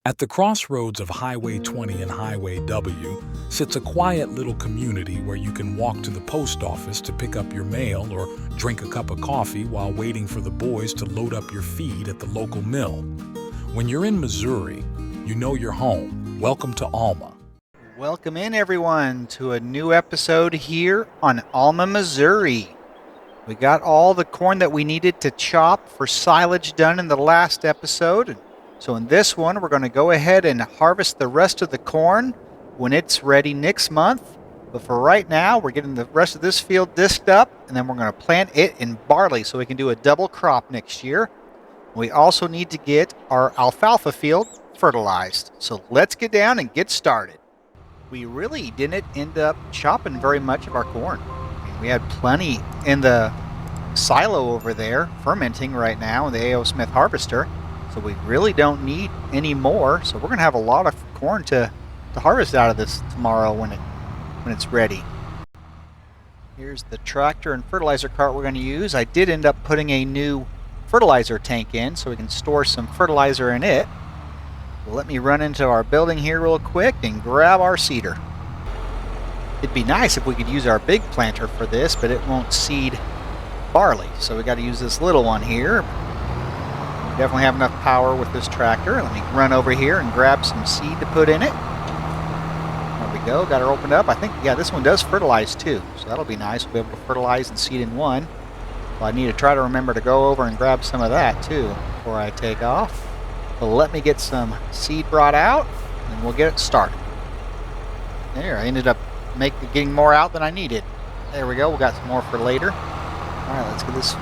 At the crossroads of Highway 20 and Highway W sits a quiet little community where you can walk to the post office to pick up your mail or drink a cup of coffee while waiting for the boys to load up your feed at the local mill. When you're in Missouri, you know you're home. Welcome to Alma. Welcome in, everyone, to a new episode here on Alma, Missouri. We got all the corn that we needed to chop for silage done in the last episode. So in this one, we're going to go ahead and harvest the rest of the corn when it's ready next month. But for right now, we're getting the rest of this field disked up, and then we're going to plant it in barley so we can do a double crop next year. We also need to get our alfalfa field fertilized. So let's get down and get started. We really didn't end up chopping very much of our corn. We had plenty in the silo over there fermenting right now in the A.O. Smith harvester. So we really don't need any more. So we're going to have a lot of corn to harvest out of this tomorrow when it's ready. Here's the tractor and fertilizer cart we're going to use. I did end up putting a new fertilizer tank in so we can store some fertilizer in it. Let me run into our building here real quick and grab our seeder. It'd be nice if we could use our big planter for this, but it won't seed barley. So we got to use this little one here. Definitely have enough power with this tractor. Let me run over here and grab some seed to put in it. There we go. Got her opened up. I think, yeah, this one does fertilize too. So that'll be nice. We'll be able to fertilize and seed in one. Well, I need to try to remember to go over and grab some of that too before I take off. But let me get some seed brought out and we'll get it started. There, I ended up getting more out than I needed. There we go. We got some more for later. All right, let's get this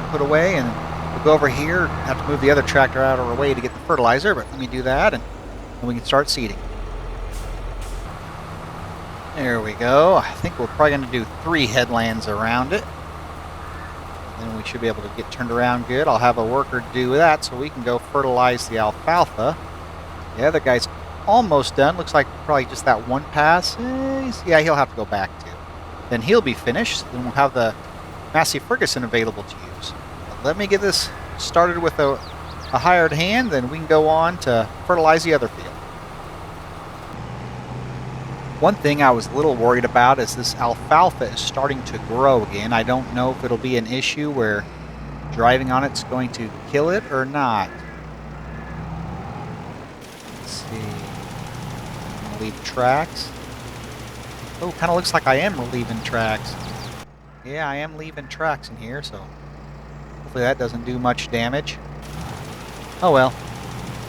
put away and we'll go over here. Have to move the other tractor out of our way to get the fertilizer, but let me do that and then we can start seeding. There we go. I think we're probably going to do 3 headlands around it. And then we should be able to get turned around good. I'll have a worker do that so we can go fertilize the alfalfa. The other guy's almost done. Looks like probably just that one pass. Yeah, he'll have to go back too. Then he'll be finished. Then we'll have the Massey Ferguson available to use. But let me get this started with a hired hand, then we can go on to fertilize the other field. One thing I was a little worried about is this alfalfa is starting to grow again. I don't know if it'll be an issue where driving on it's going to kill it or not. Let's see. I'm gonna leave tracks. Oh, kind of looks like I am leaving tracks. Yeah, I am leaving tracks in here, so hopefully that doesn't do much damage. Oh well,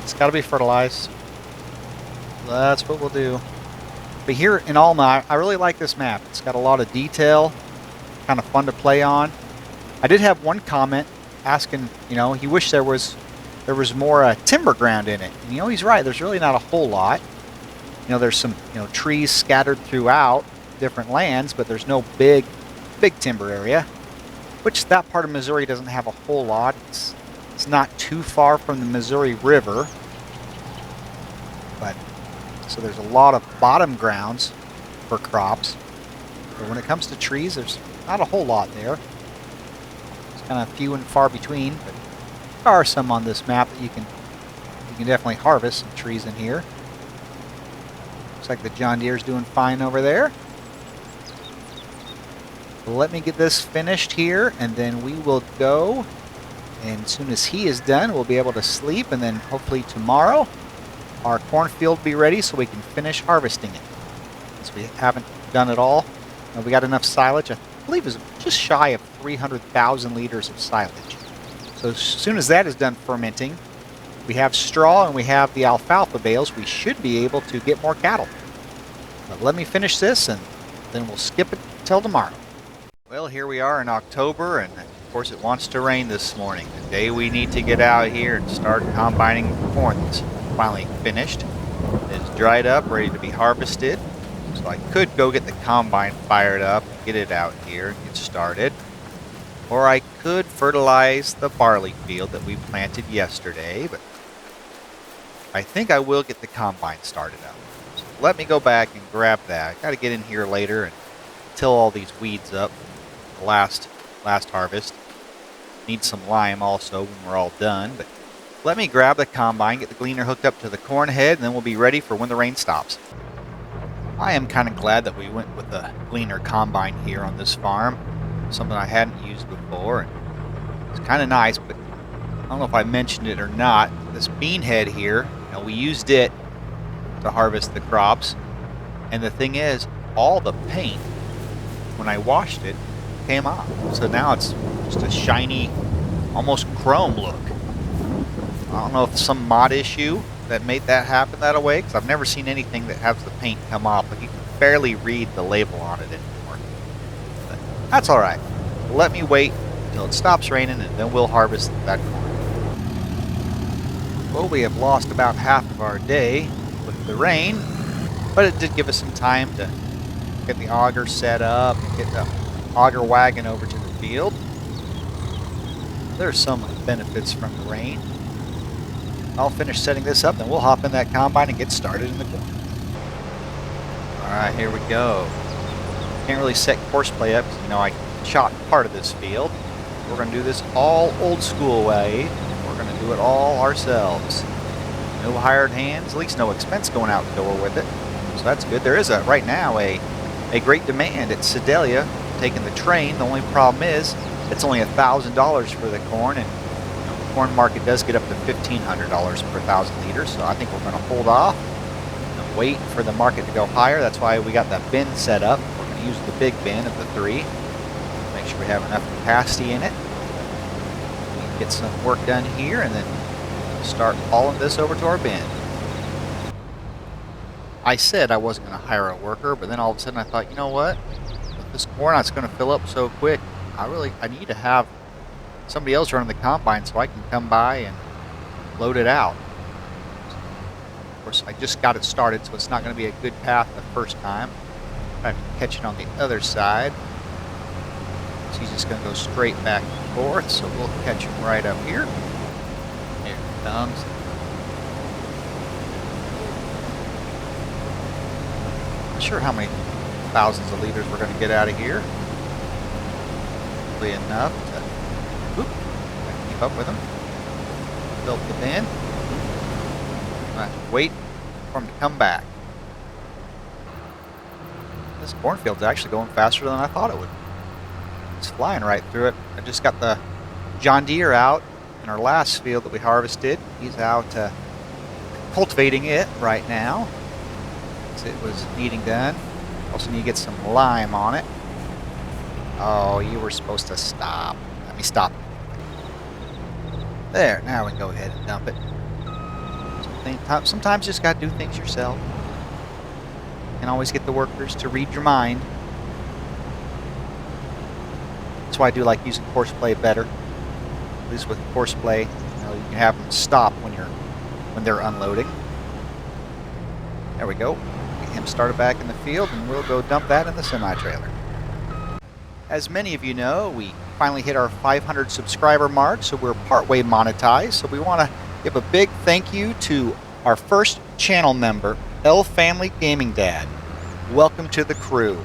it's got to be fertilized. That's what we'll do. But here in Alma, I really like this map. It's got a lot of detail, kind of fun to play on. I did have one comment asking, he wished there was more timber ground in it. And he's right. There's really not a whole lot. There's some trees scattered throughout different lands, but there's no big timber area, which that part of Missouri doesn't have a whole lot. It's not too far from the Missouri River, but so there's a lot of bottom grounds for crops. But when it comes to trees, there's not a whole lot there. It's kind of few and far between, but there are some on this map that you can definitely harvest some trees in here. Looks like the John Deere's doing fine over there. Let me get this finished here, and then we will go. And as soon as he is done, we'll be able to sleep, and then hopefully tomorrow our cornfield will be ready so we can finish harvesting it. Since we haven't done it all, we got enough silage. I believe it's just shy of 300,000 liters of silage. So as soon as that is done fermenting, we have straw and we have the alfalfa bales. We should be able to get more cattle. But let me finish this, and then we'll skip it till tomorrow. Well, here we are in October, and of course it wants to rain this morning. The day we need to get out here and start combining corn that's finally finished. It's dried up, ready to be harvested. So I could go get the combine fired up, get it out here, and get started. Or I could fertilize the barley field that we planted yesterday, but I think I will get the combine started up. So let me go back and grab that. I got to get in here later and till all these weeds up. Last harvest. Need some lime also when we're all done, but Let me grab the combine, get the gleaner hooked up to the corn head, and then we'll be ready for when the rain stops. I am kind of glad that we went with the gleaner combine here on this farm. Something I hadn't used before. It's kind of nice, but I don't know if I mentioned it or not. This bean head here, we used it to harvest the crops. And the thing is, all the paint, when I washed it, came off. So now it's just a shiny, almost chrome look. I don't know if it's some mod issue that made that happen that way, because I've never seen anything that has the paint come off. Like, you can barely read the label on it anymore. But that's all right. Let me wait until it stops raining, and then we'll harvest that corn. Well, we have lost about half of our day with the rain, but it did give us some time to get the auger set up and get the auger wagon over to the field. There's some benefits from the rain. I'll finish setting this up, and we'll hop in that combine and get started in the corn. Alright, here we go. Can't really set courseplay up because, I shot part of this field. We're going to do this all old school way. We're going to do it all ourselves. No hired hands, at least no expense going out the door with it. So that's good. There is right now a great demand at Sedalia taking the train. The only problem is it's only $1,000 for the corn, and the corn market does get up to $1,500 per 1,000 liters. So I think we're going to hold off and wait for the market to go higher. That's why we got that bin set up. We're going to use the big bin of the 3. Make sure we have enough capacity in it. We can get some work done here and then start hauling this over to our bin. I said I wasn't going to hire a worker, but then all of a sudden I thought, you know what? With this corn, it's going to fill up so quick. I need to have somebody else running the combine so I can come by and load it out. Of course, I just got it started, so it's not going to be a good path the first time. I have to catch it on the other side. So he's just going to go straight back and forth, so we'll catch him right up here. Here he comes. Not sure how many thousands of liters we're going to get out of here. Probably enough to I can keep up with him. Fill the bin. I have to wait for him to come back. This cornfield's actually going faster than I thought it would. It's flying right through it. I just got the John Deere out in our last field that we harvested. He's out cultivating it right now. It was needing done. Also need to get some lime on it. Oh, you were supposed to stop. Let me stop. There, now we can go ahead and dump it. Sometimes you just got to do things yourself. You can always get the workers to read your mind. That's why I do like using courseplay better. At least with courseplay, you can have them stop when they're unloading. There we go. Get him started back in the field, and we'll go dump that in the semi-trailer. As many of you know, we finally hit our 500 subscriber mark, so we're partway monetized. So we want to give a big thank you to our first channel member, L Family Gaming Dad. Welcome to the crew.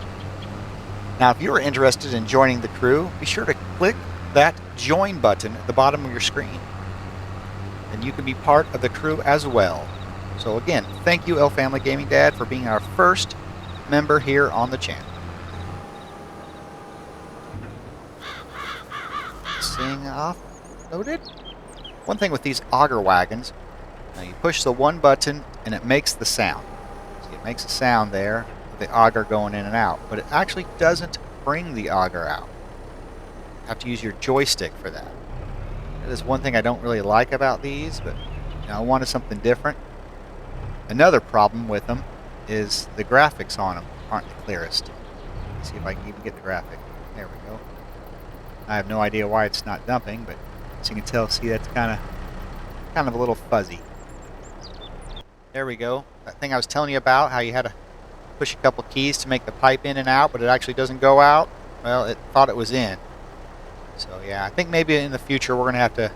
Now, if you are interested in joining the crew, be sure to click that join button at the bottom of your screen, and you can be part of the crew as well. So again, thank you, L Family Gaming Dad, for being our first member here on the channel. Seeing offloaded. One thing with these auger wagons, you push the one button and it makes the sound. See, it makes a sound there with the auger going in and out, but it actually doesn't bring the auger out. You have to use your joystick for that. That is one thing I don't really like about these, but I wanted something different. Another problem with them is the graphics on them aren't the clearest. Let's see if I can even get the graphic. There we go. I have no idea why it's not dumping, but as you can tell, see, that's kind of a little fuzzy. There we go. That thing I was telling you about, how you had to push a couple keys to make the pipe in and out, but it actually doesn't go out. Well, it thought it was in. So yeah, I think maybe in the future we're going to have to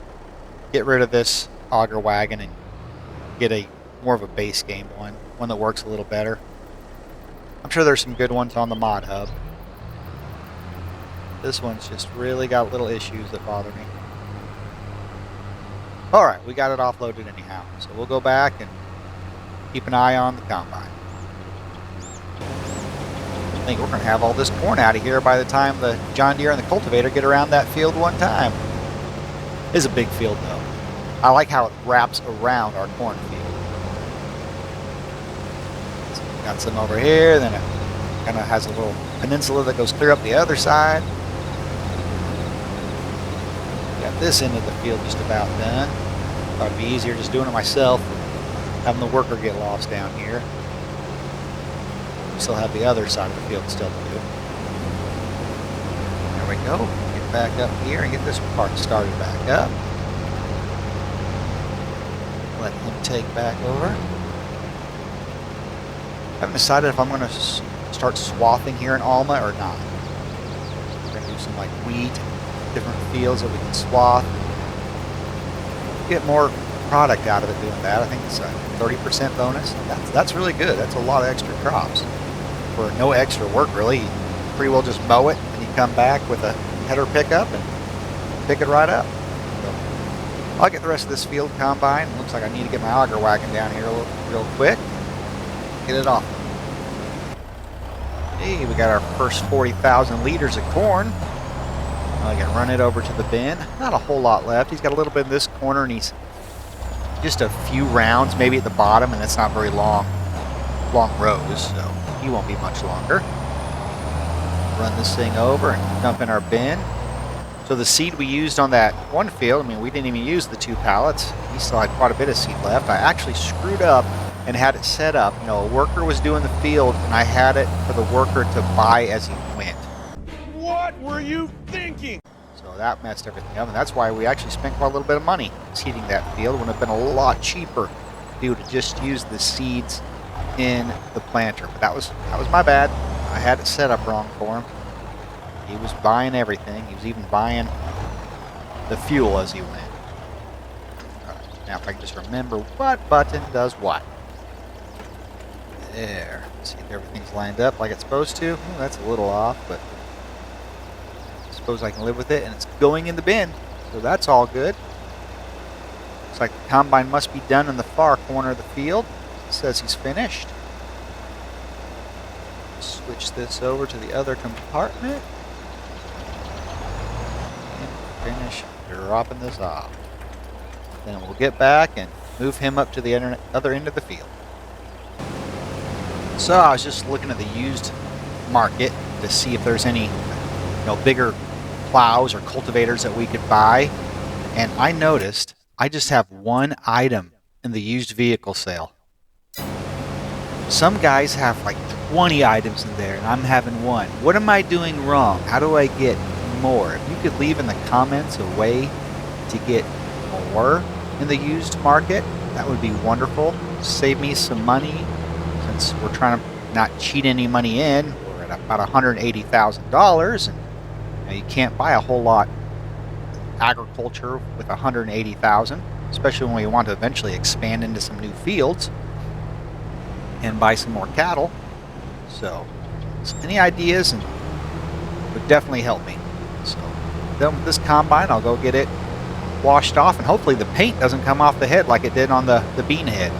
get rid of this auger wagon and get a more of a base game one that works a little better. I'm sure there's some good ones on the mod hub. This one's just really got little issues that bother me. All right, we got it offloaded anyhow. So we'll go back and keep an eye on the combine. I think we're going to have all this corn out of here by the time the John Deere and the cultivator get around that field one time. It is a big field though. I like how it wraps around our cornfield. So got some over here, then it kind of has a little peninsula that goes clear up the other side. Got this end of the field just about done. Thought it'd be easier just doing it myself than having the worker get lost down here. We still have the other side of the field still to do. There we go. Get back up here and get this part started back up. Let him take back over. Haven't decided if I'm going to start swathing here in Alma or not. We're going to do some like wheat, different fields that we can swath. Get more product out of it doing that. I think it's a 30% bonus. That's really good. That's a lot of extra crops for no extra work really. You pretty well just mow it and you come back with a header pickup and pick it right up. So I'll get the rest of this field combine. Looks like I need to get my auger wagon down here real quick. Get it off. Hey, we got our first 40,000 liters of corn. I can run it over to the bin. Not a whole lot left. He's got a little bit in this corner, and he's just a few rounds, maybe at the bottom, and it's not very long rows, so he won't be much longer. Run this thing over and dump in our bin. So the seed we used on that one field, I mean, we didn't even use the 2 pallets. We still had quite a bit of seed left. I actually screwed up and had it set up. You know, a worker was doing the field, and I had it for the worker to buy as he went. What were you thinking? So that messed everything up, and that's why we actually spent quite a little bit of money seeding that field. It would have been a lot cheaper if you would have just used the seeds in the planter. But that was my bad. I had it set up wrong for him. He was buying everything. He was even buying the fuel as he went. All right, now if I can just remember what button does what. There. See if everything's lined up like it's supposed to. Oh, that's a little off, but I suppose I can live with it. And it's going in the bin, so that's all good. Looks like the combine must be done in the far corner of the field. It says he's finished. Switch this over to the other compartment. And finish dropping this off. Then we'll get back and move him up to the other end of the field. So I was just looking at the used market to see if there's any, bigger plows or cultivators that we could buy. And I noticed I just have one item in the used vehicle sale. Some guys have like 20 items in there and I'm having one. What am I doing wrong? How do I get more? If you could leave in the comments a way to get more in the used market, that would be wonderful. Save me some money. Since we're trying to not cheat any money in, we're at about $180,000, and you can't buy a whole lot of agriculture with $180,000, especially when we want to eventually expand into some new fields and buy some more cattle. So any ideas and would definitely help me. So then with this combine, I'll go get it washed off, and hopefully the paint doesn't come off the head like it did on the bean head.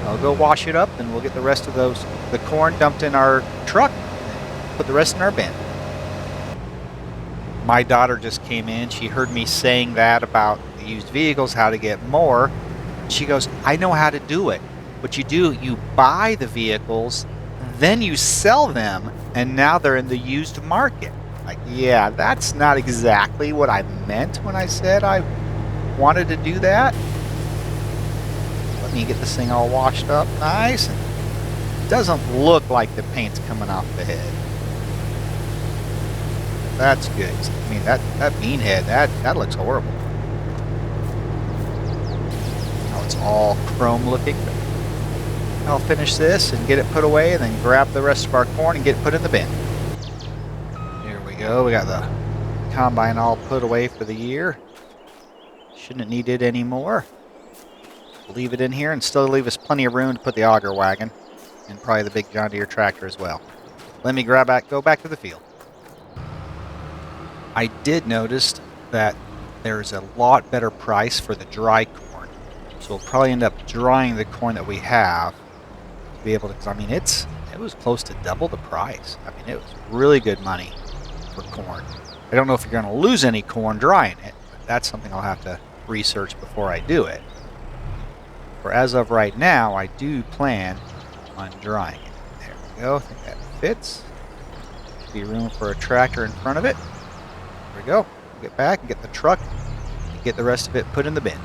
I'll go wash it up, and we'll get the rest of the corn dumped in our truck, and put the rest in our bin. My daughter just came in. She heard me saying that about the used vehicles, how to get more. She goes, I know how to do it. What you do, you buy the vehicles, then you sell them, and now they're in the used market. Like, yeah, that's not exactly what I meant when I said I wanted to do that. Let me get this thing all washed up nice. It doesn't look like the paint's coming off the head. That's good. I mean, that bean head, that looks horrible. Now it's all chrome looking. I'll finish this and get it put away, and then grab the rest of our corn and get it put in the bin. Here we go. We got the combine all put away for the year. Shouldn't need it anymore. Leave it in here and still leave us plenty of room to put the auger wagon and probably the big John Deere tractor as well. Let me go back to the field. I did notice that there's a lot better price for the dry corn. So we'll probably end up drying the corn that we have to be able to, because I mean, it was close to double the price. I mean, it was really good money for corn. I don't know if you're going to lose any corn drying it, but that's something I'll have to research before I do it. For as of right now, I do plan on drying it. There we go. I think that fits. Be room for a tractor in front of it. There we go. Get back and get the truck and get the rest of it put in the bin.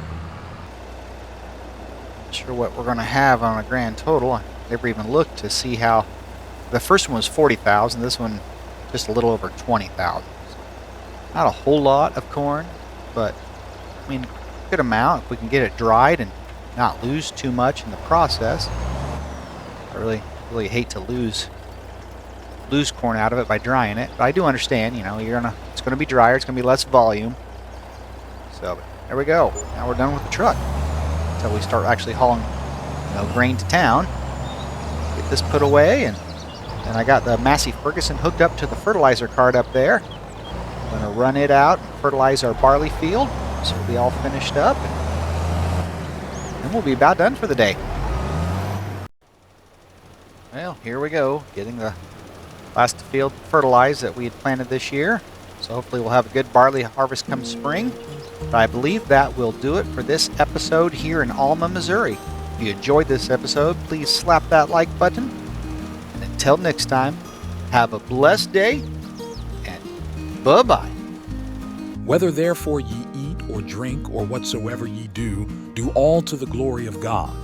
Not sure what we're going to have on a grand total. I never even looked to see how. The first one was 40,000. This one just a little over 20,000. Not a whole lot of corn, but I mean, good amount if we can get it dried and not lose too much in the process. I really hate to lose corn out of it by drying it, but I do understand, you know, it's gonna be drier, it's gonna be less volume. So there we go. Now we're done with the truck until we start actually hauling, you know, grain to town. Get this put away, and then I got the Massey Ferguson hooked up to the fertilizer cart up there. I'm gonna run it out and fertilize our barley field, so we'll be all finished up, and then we'll be about done for the day. Well, here we go, getting the last field fertilized that we had planted this year. So hopefully we'll have a good barley harvest come spring. But I believe that will do it for this episode here in Alma, Missouri. If you enjoyed this episode, please slap that like button. And until next time, have a blessed day, and bye-bye. Whether therefore ye eat or drink or whatsoever ye do, do all to the glory of God.